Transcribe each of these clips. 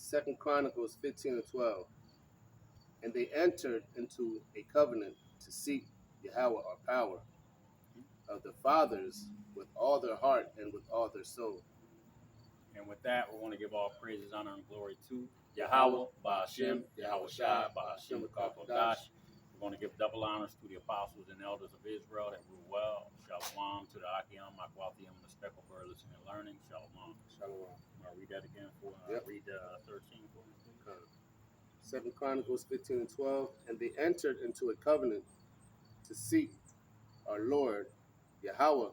Second Chronicles 15:12. And they entered into a covenant to seek Yahweh our power of the fathers with all their heart and with all their soul. And with that, we want to give all praises, honor, and glory to Yahawah, Ba'ashem, Yahweh Shai, Ba'ashem, Kakodash. We're going to give double honors to the apostles and elders of Israel that rule well. Shalom to the Akiam, Makwathiam, and the speckled bird listening and learning. Shalom. Shalom. I'll read that again for read 13 for me, please. Second Chronicles 15:12. And they entered into a covenant to seek our Lord Yahweh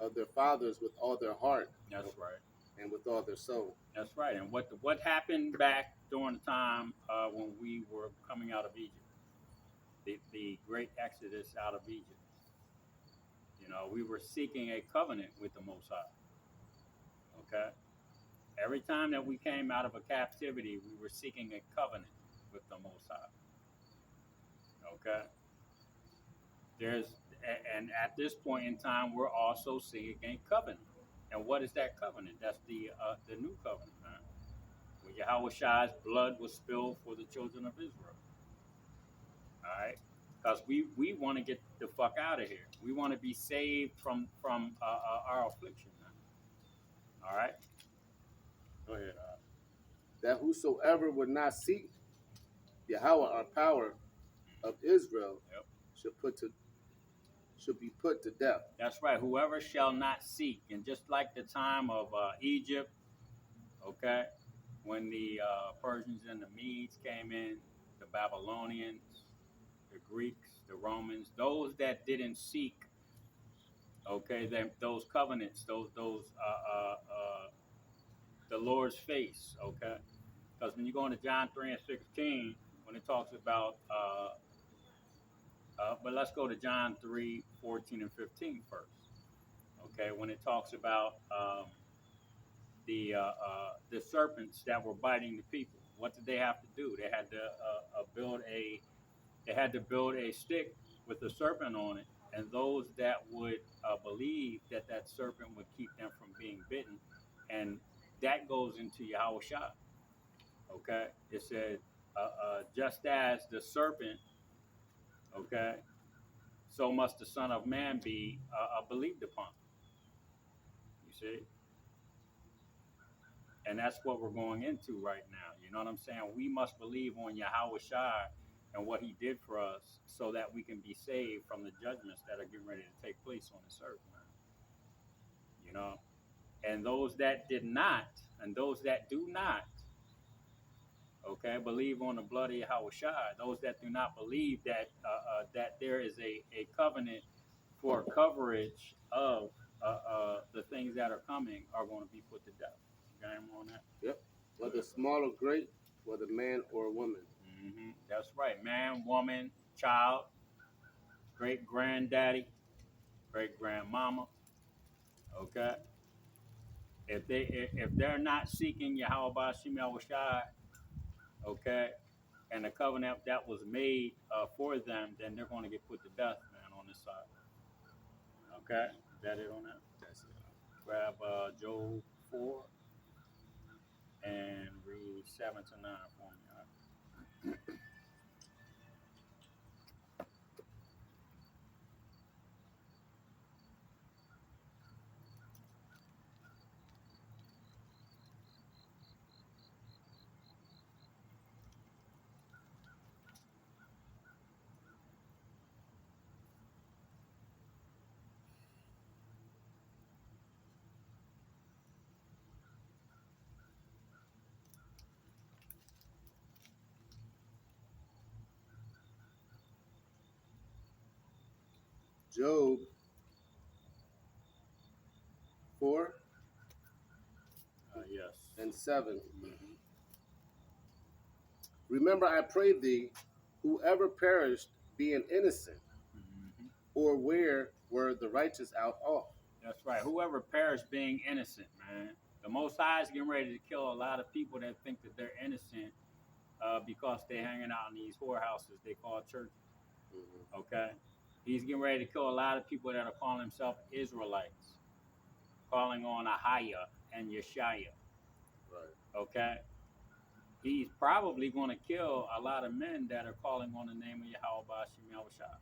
of their fathers with all their heart. That's right. And with all their soul. That's right. And what happened back during the time when we were coming out of Egypt, the great exodus out of Egypt? You know, we were seeking a covenant with the Most High. Okay. Every time that we came out of a captivity, we were seeking a covenant with the Most High. Okay. And at this point in time, we're also seeking a covenant. And what is that covenant? That's the new covenant, man. When Yahweh Shai's blood was spilled for the children of Israel. All right. Because we want to get the fuck out of here. We want to be saved from our affliction, man. All right. Go ahead. That whosoever would not seek Yahweh our power of Israel should be put to death. That's right. Whoever shall not seek, and just like the time of Egypt, okay, when the Persians and the Medes came in, the Babylonians, the Greeks, the Romans, those that didn't seek, okay, those covenants, the Lord's face, okay, because when you go into John 3:16, when it talks about, but let's go to John 3:14 and 15 first, okay, when it talks about the serpents that were biting the people. What did they have to do? They had to build a stick with a serpent on it, and those that would believe that serpent would keep them from being bitten, and that goes into Yahweh Shai. Okay, it said just as the serpent, okay, so must the Son of Man be believed upon. You see. And that's what we're going into right now. You know what I'm saying? We must believe on Yahweh Shai and what he did for us so that we can be saved from the judgments that are getting ready to take place on this earth, man. You know? And those that did not, and those that do not, okay, believe on the blood of Yahweh Shai, those that do not believe that that there is a covenant for coverage of the things that are coming are going to be put to death. Got him on that? Yep. Whether small or great, whether man or woman. Mm-hmm. That's right. Man, woman, child, great granddaddy, great grandmama. Okay. If they're not seeking Yahweh Ba'ashem Yahweh Shai, okay, and the covenant that was made for them, then they're going to get put to death, man, on this side. Okay. Is that it on that? That's it. Grab Job 4 and read 7 to 9 for me. All right. Job 4 Yes. and 7. Mm-hmm. Remember, I pray thee, whoever perished being innocent, Mm-hmm. or where were the righteous out off? That's right. Whoever perished being innocent, man. The Most High is getting ready to kill a lot of people that think that they're innocent because they're hanging out in these whorehouses they call churches. Mm-hmm. Okay? He's getting ready to kill a lot of people that are calling themselves Israelites, calling on Ahiyah and Yeshaya. Right. Okay? he's probably going to kill a lot of men that are calling on the name of Yahawah Shem Yahushua.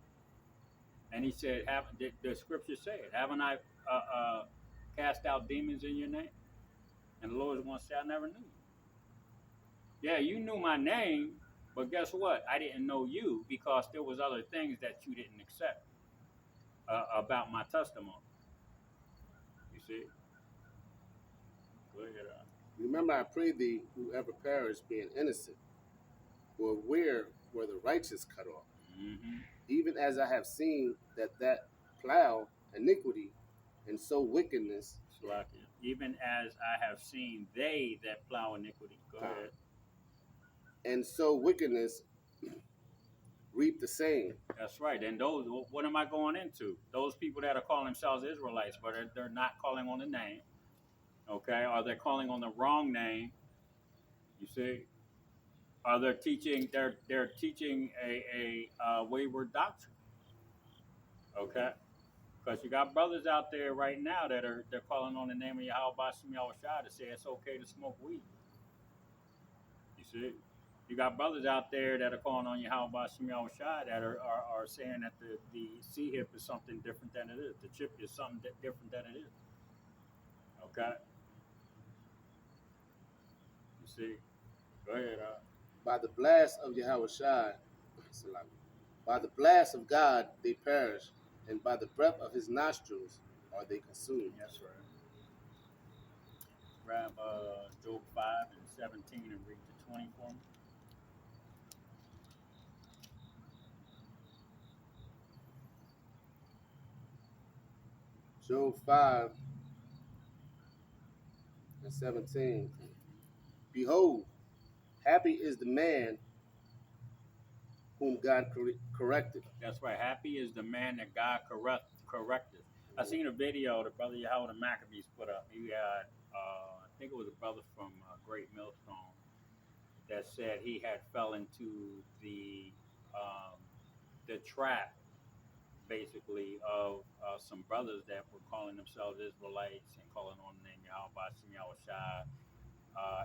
And he said, "Have the scriptures say it? Haven't I cast out demons in your name?" And the Lord is going to say, "I never knew you." Yeah, you knew my name, but guess what? I didn't know you because there was other things that you didn't accept about my testimony. You see? Go ahead. Remember, I pray thee, whoever perish, being innocent, for where were the righteous cut off? Mm-hmm. Even as I have seen that plow iniquity and sow wickedness, Slakia. Even as I have seen they that plow iniquity. Go ahead. and sow wickedness reap the same. That's right. And those, what am I going into? Those people that are calling themselves Israelites, but they're not calling on the name. Okay, or they're calling on the wrong name. You see, or they're teaching a wayward doctrine. Okay, because you got brothers out there right now that they're calling on the name of Yahweh Shem Yahushua to say it's okay to smoke weed. You see, you got brothers out there that are calling on Yahweh Shem Yahushua that are saying that the C hip is something different than it is. The chip is something different than it is. Okay, you see. Go ahead. By the blast of Yahweh by the blast of God they perish, and by the breath of his nostrils are they consumed. That's right. Grab Job 5 and 17 and read to 20 for me. Job 5 and 17. Behold, happy is the man whom God corrected. That's right. Happy is the man that God corrected. I seen a video the brother Yahweh the Maccabees put up. He had, I think it was a brother from Great Millstone that said he had fell into the trap, basically, of some brothers that were calling themselves Israelites and calling on the name Yahweh Shem Yahushua.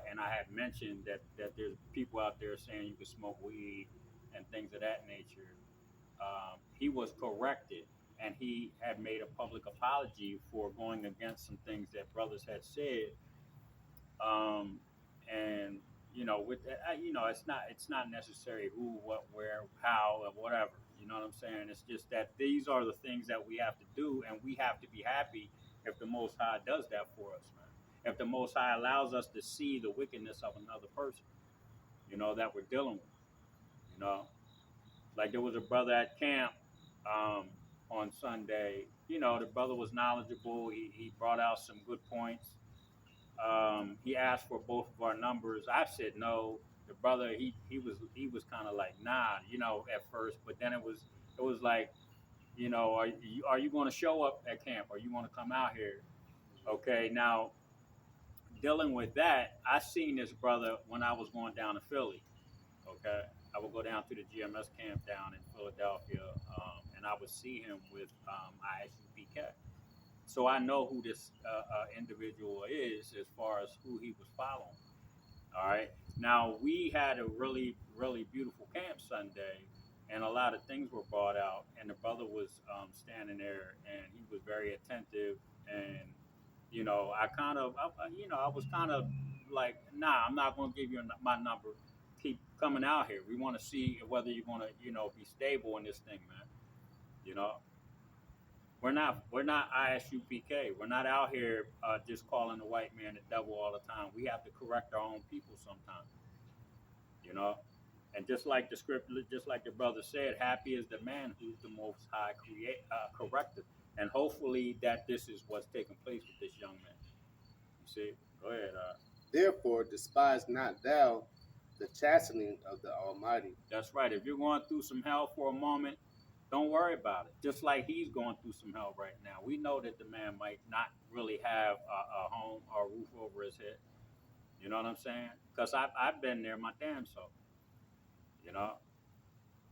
And I had mentioned that there's people out there saying you can smoke weed and things of that nature. He was corrected, and he had made a public apology for going against some things that brothers had said. Um, and with it's not necessary who, what, where, how, or whatever. You know what I'm saying? It's just that these are the things that we have to do, and we have to be happy if the Most High does that for us, man. If the Most High allows us to see the wickedness of another person, that we're dealing with. You know, like there was a brother at camp um, on Sunday. The brother was knowledgeable. He brought out some good points. He asked for both of our numbers. I said no. The brother he was kind of like nah, at first, but then it was like, are you going to show up at camp? Are you going to come out here? Okay, now dealing with that, I seen this brother when I was going down to Philly. Okay, I would go down to the GMS camp down in Philadelphia, and I would see him with ISUPK. So I know who this individual is as far as who he was following. All right. Now we had a really, really beautiful camp Sunday, and a lot of things were brought out. And the brother was standing there, and he was very attentive. And I was kind of like, nah, I'm not going to give you my number. Keep coming out here. We want to see whether you're going to, be stable in this thing, man. You know, we're not ISUPK. We're not out here just calling the white man the devil all the time. We have to correct our own people sometimes, you know. And just like the script, just like the brother said, happy is the man who's the Most High corrected. And hopefully that this is what's taking place with this young man. You see? Go ahead. Therefore, despise not thou the chastening of the Almighty. That's right. If you're going through some hell for a moment, don't worry about it. Just like he's going through some hell right now. We know that the man might not really have a home or a roof over his head. You know what I'm saying? Because I've been there my damn self. You know,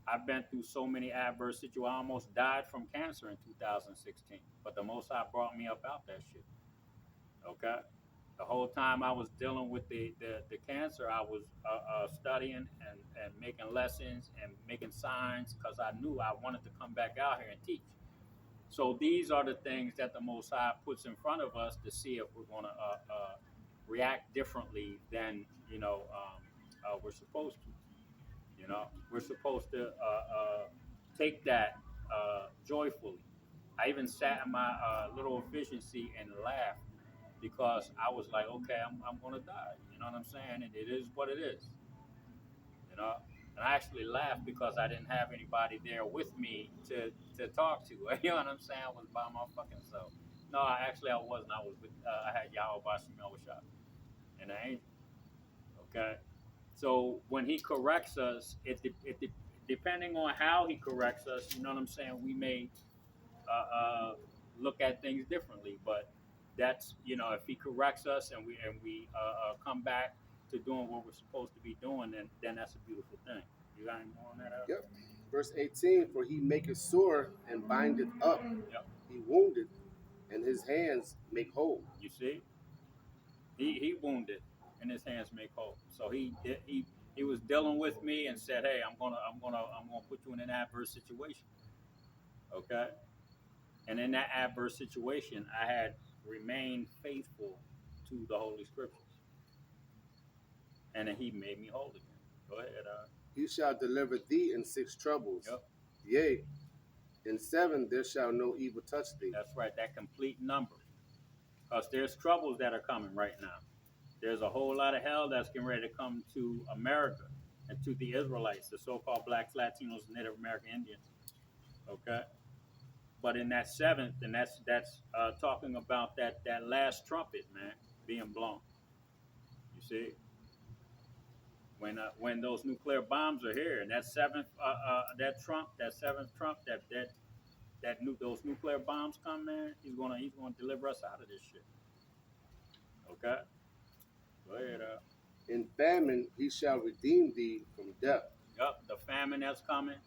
I've been through so many adverse situations. I almost died from cancer in 2016, but the Most High brought me up out that shit. Okay. The whole time I was dealing with the cancer, I was studying and making lessons and making signs because I knew I wanted to come back out here and teach. So these are the things that the Most High puts in front of us to see if we're going to react differently than we're supposed to. We're supposed to take that joyfully. I even sat in my little efficiency and laughed because I was like, okay, I'm going to die. You know what I'm saying? And it is what it is. You know. And I actually laughed because I didn't have anybody there with me to talk to. You know what I'm saying? I was by my fucking self. No, I wasn't. I was with. I had YAHAWAH and the angel. Okay. So when he corrects us, depending on how he corrects us, you know what I'm saying, we may look at things differently. But that's if he corrects us and we come back to doing what we're supposed to be doing, then that's a beautiful thing. You got any more on that? Yep. Verse 18, for he maketh sore and bindeth up. Yep. He wounded, and his hands make whole. You see, he wounded, and his hands make whole. So he was dealing with me and said, "Hey, I'm gonna put you in an adverse situation." Okay. And in that adverse situation, I had remained faithful to the Holy Scriptures. And then he made me whole again. Go ahead. He shall deliver thee in 6 troubles. Yep. Yea, in 7 there shall no evil touch thee. That's right, that complete number. Because there's troubles that are coming right now. There's a whole lot of hell that's getting ready to come to America and to the Israelites, the so-called blacks, Latinos, Native American Indians. Okay? But in that 7th, and that's talking about that last trumpet, man, being blown. You see? When those nuclear bombs are here, and that 7th Trump, those nuclear bombs come, man, he's gonna deliver us out of this shit. Okay, go ahead. In famine he shall redeem thee from death. Yup, the famine that's coming,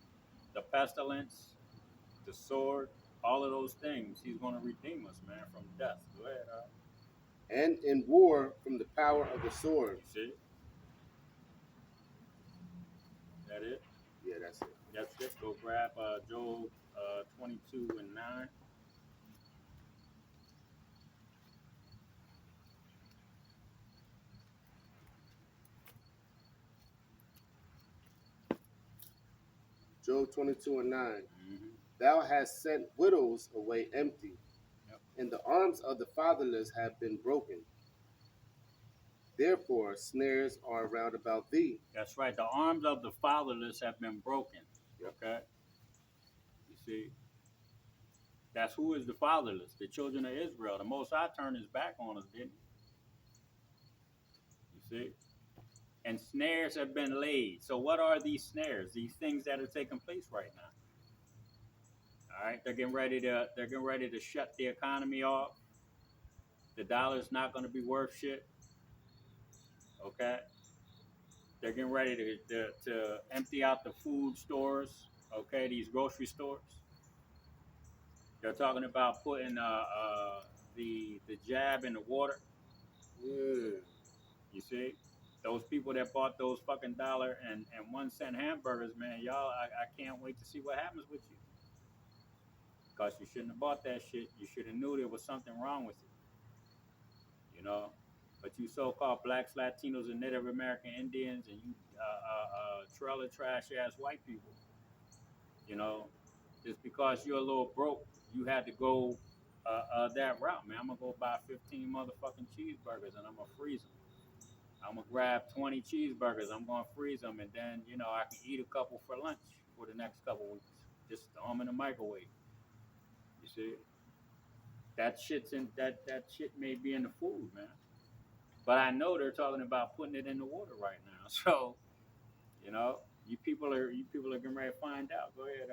the pestilence, the sword, all of those things, he's gonna redeem us, man, from death. Go ahead. And in war from the power of the sword. You see, that it? Yeah, that's it. That's it. Go grab Job 22:9. Job 22:9. Mm-hmm. Thou hast sent widows away empty, Yep. and the arms of the fatherless have been broken. Therefore snares are round about thee. That's right. The arms of the fatherless have been broken. Yep. Okay. You see, that's who is the fatherless, the children of Israel. The Most High turned his back on us, didn't he? You see, and snares have been laid. So what are these snares? These things that are taking place right now. All right, they're getting ready to shut the economy off. The dollar's not going to be worth shit. Okay, they're getting ready to empty out the food stores. Okay, these grocery stores. They're talking about putting the jab in the water. Yeah. You see, those people that bought those fucking dollar and 1 cent hamburgers, man, y'all, I can't wait to see what happens with you. Because you shouldn't have bought that shit. You should have knew there was something wrong with it. You know, but you so-called blacks, Latinos, and Native American Indians, and you trailer trash ass white people, you know, just because you're a little broke, you had to go that route, man. I'm gonna go buy 15 motherfucking cheeseburgers and I'm gonna freeze them. I'm gonna grab 20 cheeseburgers. I'm gonna freeze them, and then I can eat a couple for lunch for the next couple weeks. Just throw them in the microwave. You see, that shit may be in the food, man. But I know they're talking about putting it in the water right now. So you people are getting ready to find out. Go ahead.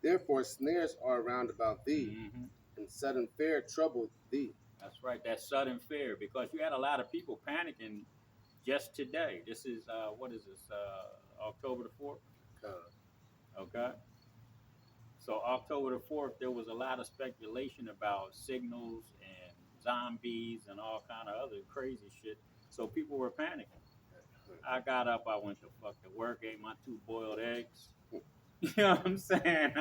Therefore snares are round about thee, Mm-hmm. and sudden fear troubled thee. That's right. That sudden fear, because you had a lot of people panicking just today. This is what is this? October the 4th. Okay. So October the 4th, there was a lot of speculation about signals and zombies and all kind of other crazy shit. So people were panicking. I got up, I went to fucking work, ate my 2 boiled eggs. You know what I'm saying?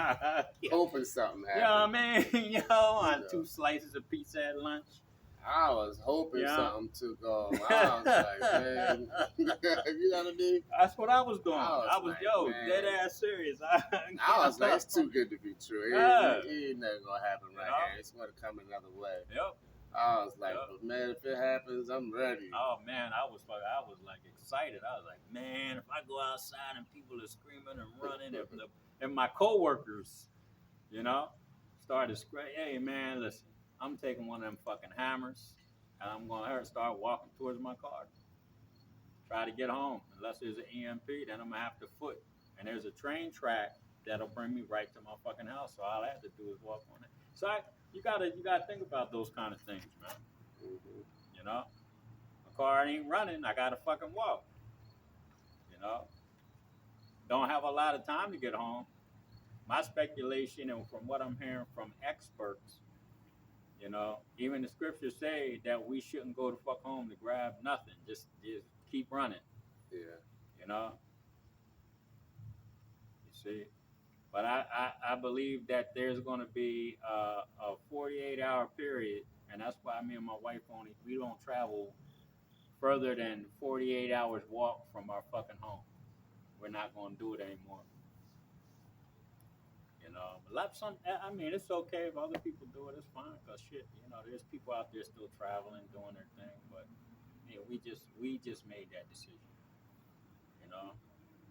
Hoping something You know what happened. I mean? On 2 slices of pizza at lunch. I was hoping Yeah. something took off. I was like, man, you know what I mean? That's what I was doing. I was like, man. Dead ass serious. I was like, it's too good to be true. Yeah. It ain't nothing gonna happen right here. It's gonna come another way. Yep. I was like, but man, if it happens, I'm ready. Oh man, I was like excited. I was like, man, if I go outside and people are screaming and running, and my coworkers, you know, started screaming, hey man, listen, I'm taking one of them fucking hammers and I'm gonna start walking towards my car. Try to get home. Unless there's an EMP, then I'm gonna have to foot. And there's a train track that'll bring me right to my fucking house. So all I have to do is walk on it. So you gotta think about those kind of things, man. Mm-hmm. You know, my car ain't running. I gotta fucking walk. You know, don't have a lot of time to get home. My speculation, and from what I'm hearing from experts, you know, even the scriptures say that we shouldn't go to fuck home to grab nothing. Just keep running. Yeah. You know, you see. But I believe that there's going to be a 48-hour period, and that's why me and my wife we don't travel further than 48 hours walk from our fucking home. We're not going to do it anymore. You know, but I mean, it's okay if other people do it. It's fine, cause shit, you know, there's people out there still traveling, doing their thing. But yeah, we just made that decision. You know,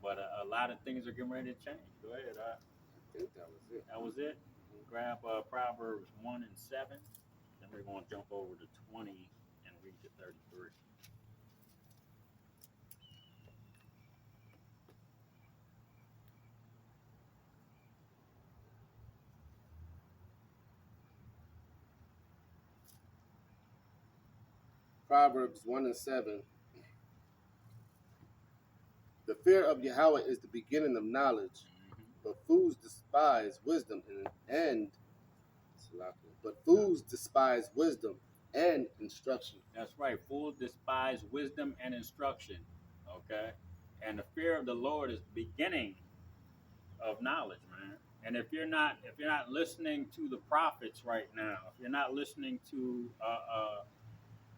but a lot of things are getting ready to change. Go ahead. I think that was it. That was it. Grab Proverbs 1 and 7. Then we're going to jump over to 20 and read to 33. Proverbs 1 and 7. The fear of Yahweh is the beginning of knowledge, but fools despise wisdom and instruction. That's right. Fools despise wisdom and instruction. Okay, and the fear of the Lord is the beginning of knowledge, man. And if you're not listening to the prophets right now, if you're not listening to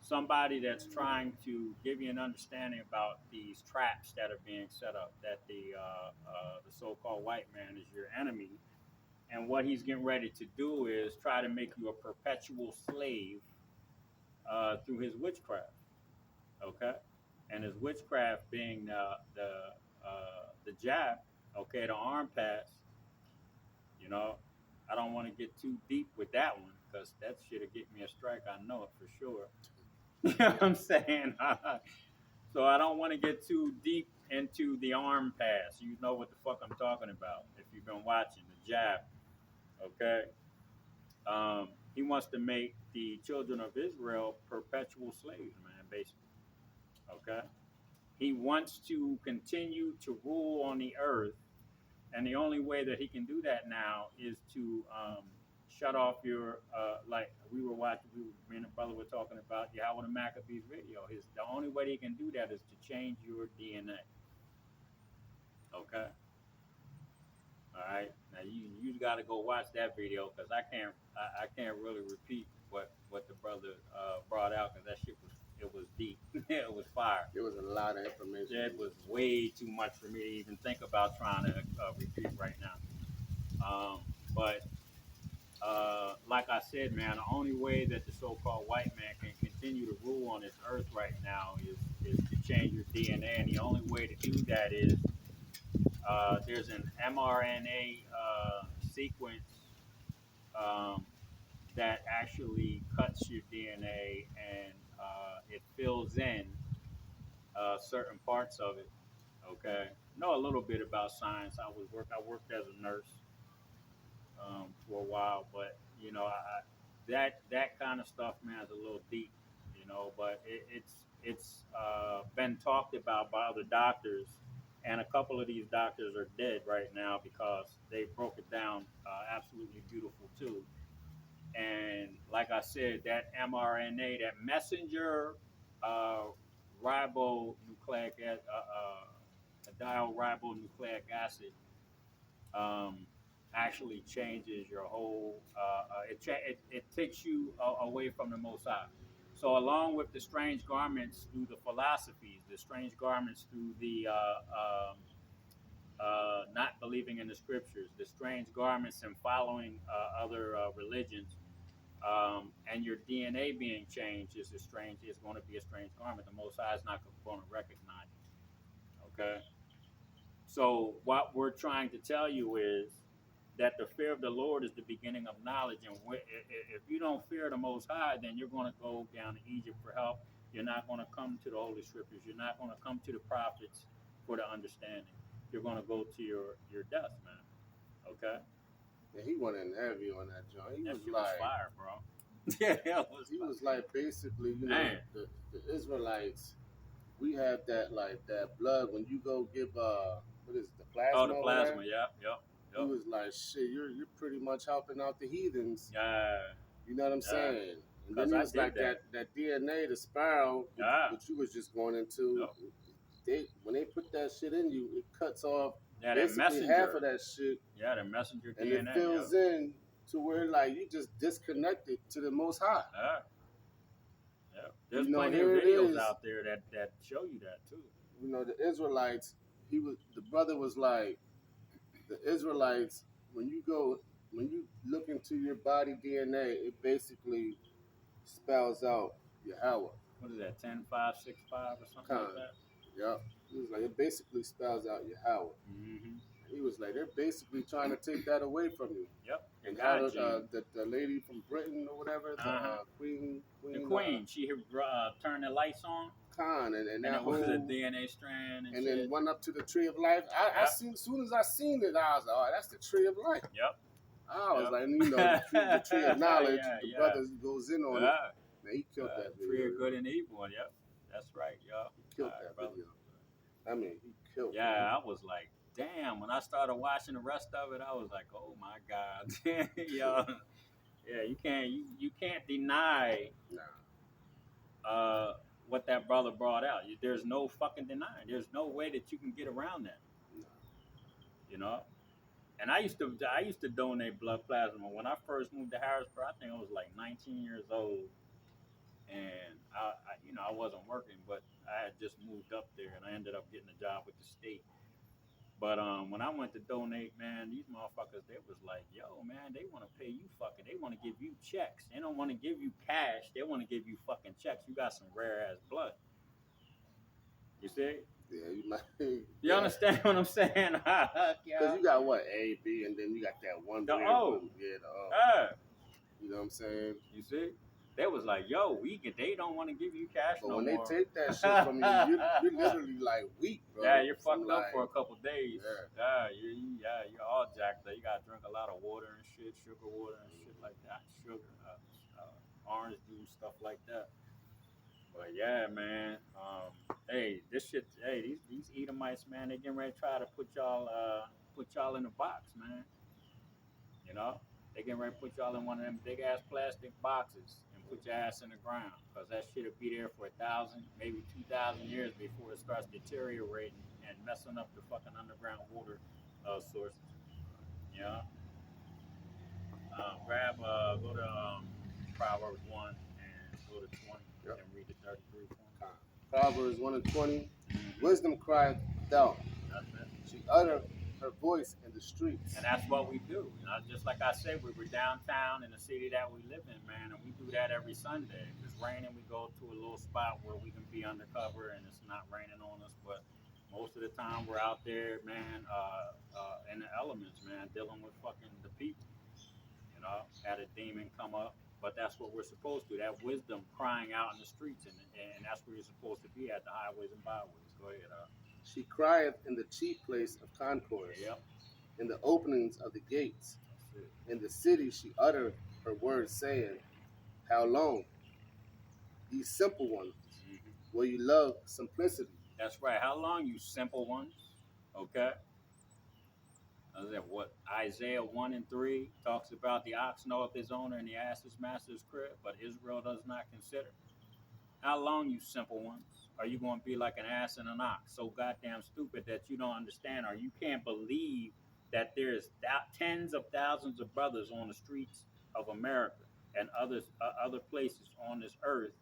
somebody that's trying to give you an understanding about these traps that are being set up, that the so-called white man is your enemy, and what he's getting ready to do is try to make you a perpetual slave through his witchcraft. Okay, and his witchcraft being the jab, okay, the arm pass. You know, I don't want to get too deep with that one because that shit'll get me a strike. I know it for sure. You know what I'm saying? So I don't want to get too deep into the arm pass. You know what the fuck I'm talking about if you've been watching the jab. Okay. He wants to make the children of Israel perpetual slaves, man, basically. Okay. He wants to continue to rule on the earth, and the only way that he can do that now is to shut off your like we were watching. Me and the brother were talking about Yahweh the Maccabees video. The only way he can do that is to change your DNA. Okay. All right. Now you got to go watch that video because I can't really repeat what the brother brought out because that shit was deep. It was fire. It was a lot of information. It was way too much for me to even think about trying to repeat right now. But like I said, man, the only way that the so-called white man can continue to rule on this earth right now is to change your DNA, and the only way to do that is there's an mRNA sequence um, that actually cuts your DNA and it fills in certain parts of it. Okay, know a little bit about science. I worked as a nurse for a while, but you know, that kind of stuff, man, is a little deep, you know. But it's been talked about by other doctors, and a couple of these doctors are dead right now because they broke it down absolutely beautiful too. And like I said, that mRNA, that messenger uh, ribonucleic dialribonucleic acid, actually changes your whole. It takes you away from the Most High. So, along with the strange garments through the philosophies, the strange garments through the not believing in the scriptures, the strange garments and following other religions, and your DNA being changed is a strange. Is going to be a strange garment. The Most High is not going to recognize it. Okay. So what we're trying to tell you is that the fear of the Lord is the beginning of knowledge. And if you don't fear the Most High, then you're going to go down to Egypt for help. You're not going to come to the Holy Scriptures. You're not going to come to the prophets for the understanding. You're going to go to your death, man. Okay? And he went in heavy on that joint. He That was shit was like, fire, bro. Yeah, it was he fire. was like basically, you know, Man. the Israelites. We have that like that blood when you go give what is it, the Oh, plasma the over there. plasma. Yep, yep, He yep. was like, shit, you're pretty much helping out the heathens. Yeah, You know what I'm yeah. saying? And then Because he I was did like that. that DNA, the spiral, Yeah. which you was just going into. Yep. They when they put that shit in you, it cuts off Yeah, that basically half messenger. of that shit, Yeah, the messenger and it DNA. fills in to where like you just disconnected to the Most High. Yeah, yeah. There's You know, plenty of here it videos is. out there that show you that too. You know, the Israelites. The brother was like the Israelites. When you look into your body DNA, it basically spells out Yahweh. What is that? 10, 5, 6, 5 or something like Khan. that. Yep. He was like, it basically spells out Yahweh. Mm-hmm. He was like, they're basically trying to take that away from you. Yep. And how God gene. the lady from Britain or whatever, queen, The queen. She turned the lights on, Khan, and and that it was a whole, DNA strand and and shit. then went up to the tree of life. I Yep. seen, as soon as I seen it, I was like, oh, that's the tree of life. Yep. I was Yep. like, you know, the tree of knowledge. Yeah, the yeah. brother goes in on it. Man, he killed that video. Tree of good and evil. Yep. That's right, y'all. He killed that brother. video. I mean, he killed. Yeah, man. I was like, damn. When I started watching the rest of it, I was like, oh my god, yo, yeah, you can't deny Nah. what that brother brought out. There's no fucking denying. There's no way that you can get around that. Nah. You know. And I used to donate blood plasma when I first moved to Harrisburg. I think I was like 19 years old, and I wasn't working, but I had just moved up there, and I ended up getting a job with the state. But when I went to donate, man, these motherfuckers, they was like, yo, man, they want to pay you fucking. They want to give you checks. They don't want to give you cash. They want to give you fucking checks. You got some rare ass blood. You see? Yeah, you might. You understand what I'm saying? Because you got what, A, B, and then you got that one The weird O. one. Yeah, the O. You know what I'm saying? You see? They was like, yo, they don't want to give you cash But no when more. they take that shit from you, you're literally like weak, bro. Yeah, you're Some fucked up like, for a couple days. Yeah. You're all jacked up. You gotta drink a lot of water and shit, sugar water and shit like that. Sugar, orange juice, stuff like that. But yeah, man. Hey, this shit. Hey, these Edomites, man, they getting ready to try to put y'all in a box, man. You know, they getting ready to put y'all in one of them big ass plastic boxes and put your ass in the ground, cause that shit'll be there for 1,000, maybe 2,000 years before it starts deteriorating and messing up the fucking underground water sources. You know, go to Proverbs 1 and go to 20 and read the 33 point. Proverbs 1 and 20. Wisdom cried thou. That's it. She uttered her voice in the streets. And that's what we do. You know, just like I said, we were downtown in the city that we live in, man, and we do that every Sunday. If it's raining, we go to a little spot where we can be undercover and it's not raining on us. But most of the time, we're out there, man, in the elements, man, dealing with fucking the people. You know, had a demon come up. But that's what we're supposed to. That wisdom crying out in the streets, and that's where you're supposed to be, at the highways and byways. Go ahead. She crieth in the chief place of concourse, in the openings of the gates. In the city she uttered her words, saying, how long, ye simple ones, will you love simplicity? That's right. How long, you simple ones? Okay. What Isaiah 1 and 3 talks about the ox knoweth his owner and the ass his master's crib, but Israel does not consider. How long, you simple ones, are you going to be like an ass and an ox, so goddamn stupid that you don't understand, or you can't believe that there's tens of thousands of brothers on the streets of America and other places on this earth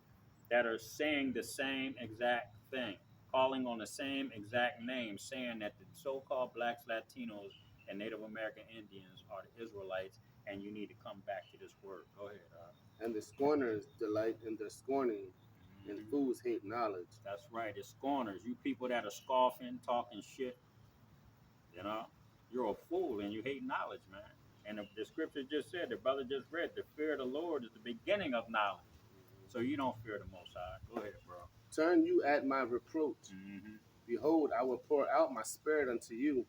that are saying the same exact thing, calling on the same exact name, saying that the so-called blacks, Latinos, and Native American Indians are the Israelites, and you need to come back to this word. Go ahead. And the scorners delight in their scorning, and fools hate knowledge. That's right. It's scorners. You people that are scoffing, talking shit, you know, you're a fool and you hate knowledge, man. And the scripture just said, the brother just read, the fear of the Lord is the beginning of knowledge. So you don't fear the Most High. Go ahead, bro. Turn you at my reproach. Behold, I will pour out my spirit unto you.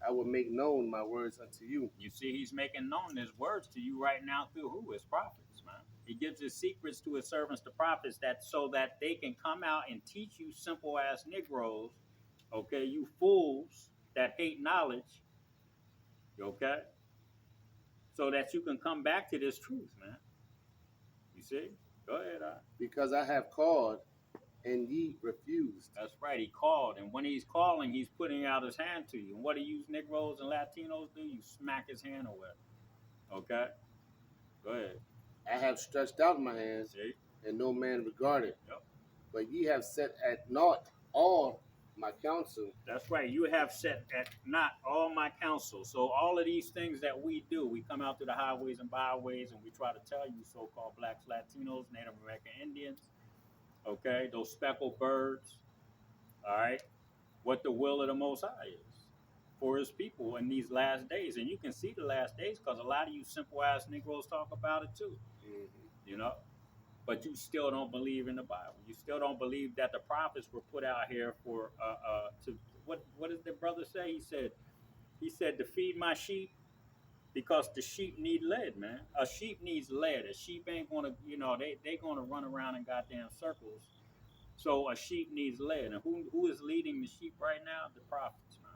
I will make known my words unto you. You see, he's making known his words to you right now through who? His prophets, man. He gives his secrets to his servants, the prophets, that so that they can come out and teach you simple ass Negroes, okay, you fools that hate knowledge, okay, so that you can come back to this truth, man. You see? Go ahead. Because I have called, and ye refused. That's right. He called, and when he's calling, he's putting out his hand to you. And what do you Negroes and Latinos do? You smack his hand away. Okay? Go ahead. I have stretched out my hand, See? and no man regarded. Yep. But ye have set at naught all my counsel. That's right. You have set at not all my counsel. So all of these things that we do, we come out to the highways and byways, and we try to tell you, so-called blacks, Latinos, Native American Indians, okay, those speckled birds, all right, what the will of the Most High is for his people in these last days. And you can see the last days because a lot of you simple ass Negroes talk about it too, you know, but you still don't believe in the Bible. You still don't believe that the prophets were put out here for to what did the brother say? He said to feed my sheep, because the sheep need lead, man. A sheep needs lead. A sheep ain't gonna, you know, they gonna run around in goddamn circles. So a sheep needs lead. And who is leading the sheep right now? The prophets, man.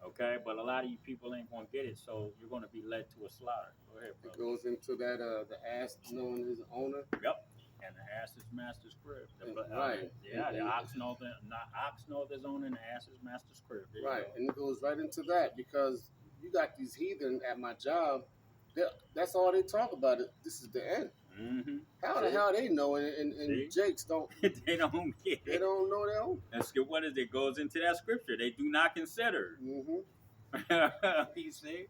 Okay, but a lot of you people ain't gonna get it, so you're gonna be led to a slaughter. Go ahead, brother. It goes into that the ass knowing his owner. Yep. And the ass is master's crib. Right. Yeah, the ox knows his owner, and the ass is master's crib. Right, and it goes right into that because you got these heathen at my job. That's all they talk about. This is the end. Mm-hmm. How the hell they know? And Jakes don't. They don't get it. They don't know their own. That's good. What is it? Goes into that scripture. They do not consider. You see?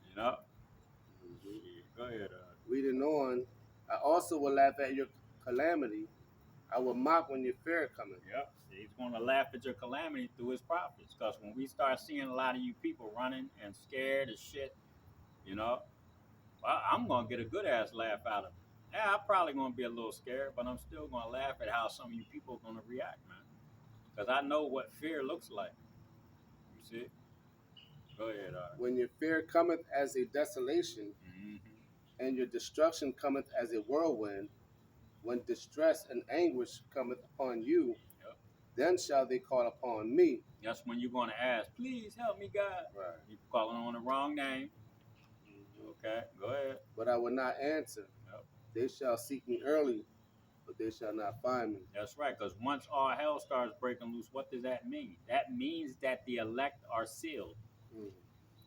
You know? Go ahead. Reading on. I also will laugh at your calamity. I will mock when your fear cometh. Yep. He's going to laugh at your calamity through his prophets. Because when we start seeing a lot of you people running and scared as shit, you know, well, I'm going to get a good ass laugh out of it. Yeah, I'm probably going to be a little scared, but I'm still going to laugh at how some of you people are going to react, man. Because I know what fear looks like. You see? Go ahead. When your fear cometh as a desolation, and your destruction cometh as a whirlwind, when distress and anguish cometh upon you, then shall they call upon me. That's when you're going to ask, please help me, God. Right. You're calling on the wrong name. Okay, go ahead. But I will not answer. They shall seek me early, but they shall not find me. That's right, because once all hell starts breaking loose, what does that mean? That means that the elect are sealed.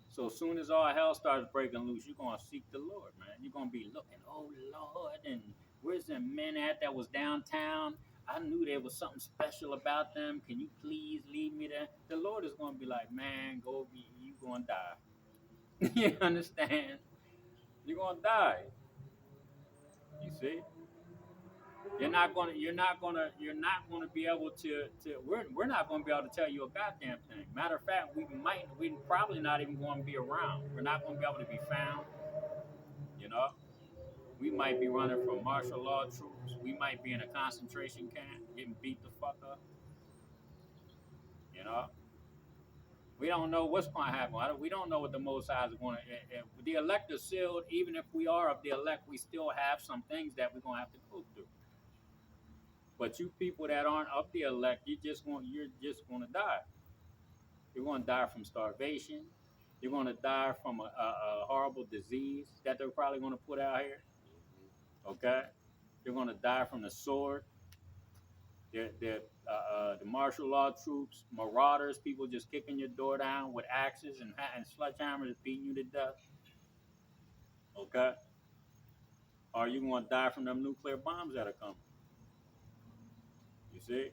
So as soon as all hell starts breaking loose, you're going to seek the Lord, man. You're going to be looking, oh, Lord, and where's the men at that was downtown? I knew there was something special about them. Can you please lead me there? The Lord is going to be like, man, you're going to die. You understand? You're going to die. You see? You're not going to be able to we're not going to be able to tell you a goddamn thing. Matter of fact, we probably not even going to be around. We're not going to be able to be found. You know, we might be running from martial law troops. We might be in a concentration camp getting beat the fuck up. You know, we don't know what's going to happen. We don't know what the Most High is going to. The elect are sealed. Even if we are of the elect, we still have some things that we're going to have to go through. But you people that aren't of the elect, you're just going to die. You're going to die from starvation. You're going to die from a horrible disease that they're probably going to put out here. Okay? You're going to die from the sword. The martial law troops, marauders, people just kicking your door down with axes and sledgehammers, beating you to death. Okay? Or you're going to die from them nuclear bombs that are coming. You see?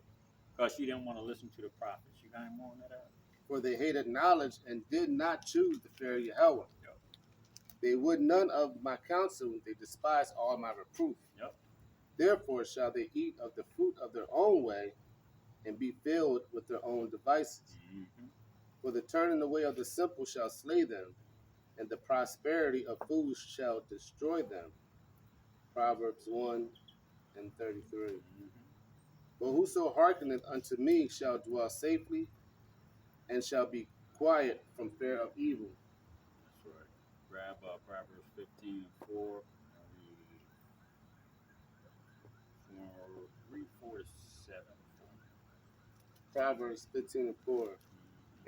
Because you didn't want to listen to the prophets. You got any more on that? For they hated knowledge and did not choose to fear Yahweh. Yep. They would none of my counsel, they despised all my reproof. Yep. Therefore shall they eat of the fruit of their own way, and be filled with their own devices. Mm-hmm. For the turning away of the simple shall slay them, and the prosperity of fools shall destroy them. Proverbs 1:33. Mm-hmm. But whoso hearkeneth unto me shall dwell safely, and shall be quiet from fear of evil. That's right. Grab Proverbs 15:4. Read 4 to 7. Proverbs 15:4.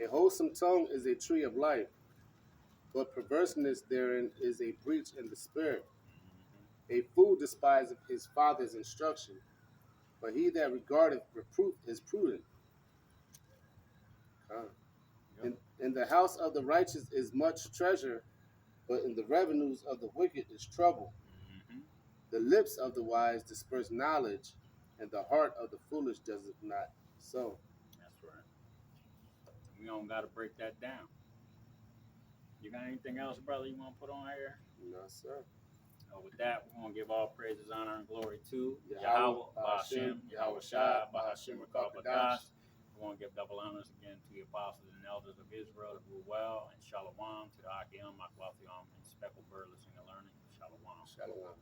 A wholesome tongue is a tree of life, but perverseness therein is a breach in the spirit. A fool despiseth his father's instruction, but he that regardeth reproof is prudent. In the house of the righteous is much treasure, but in the revenues of the wicked is trouble. Mm-hmm. The lips of the wise disperse knowledge, and the heart of the foolish does it not so. That's right. We don't got to break that down. You got anything else, brother, you want to put on here? No, sir. With that, we're going to give all praises, honor, and glory to Yahawah, Bahashem, YAHAWAH, Bahashem, Rakabadash. We want to give double honors again to the apostles and elders of Israel that rule well, and Shalom to the Akim, Makwathiam, and Speckled Bird listening and learning. Shalom. Shalom.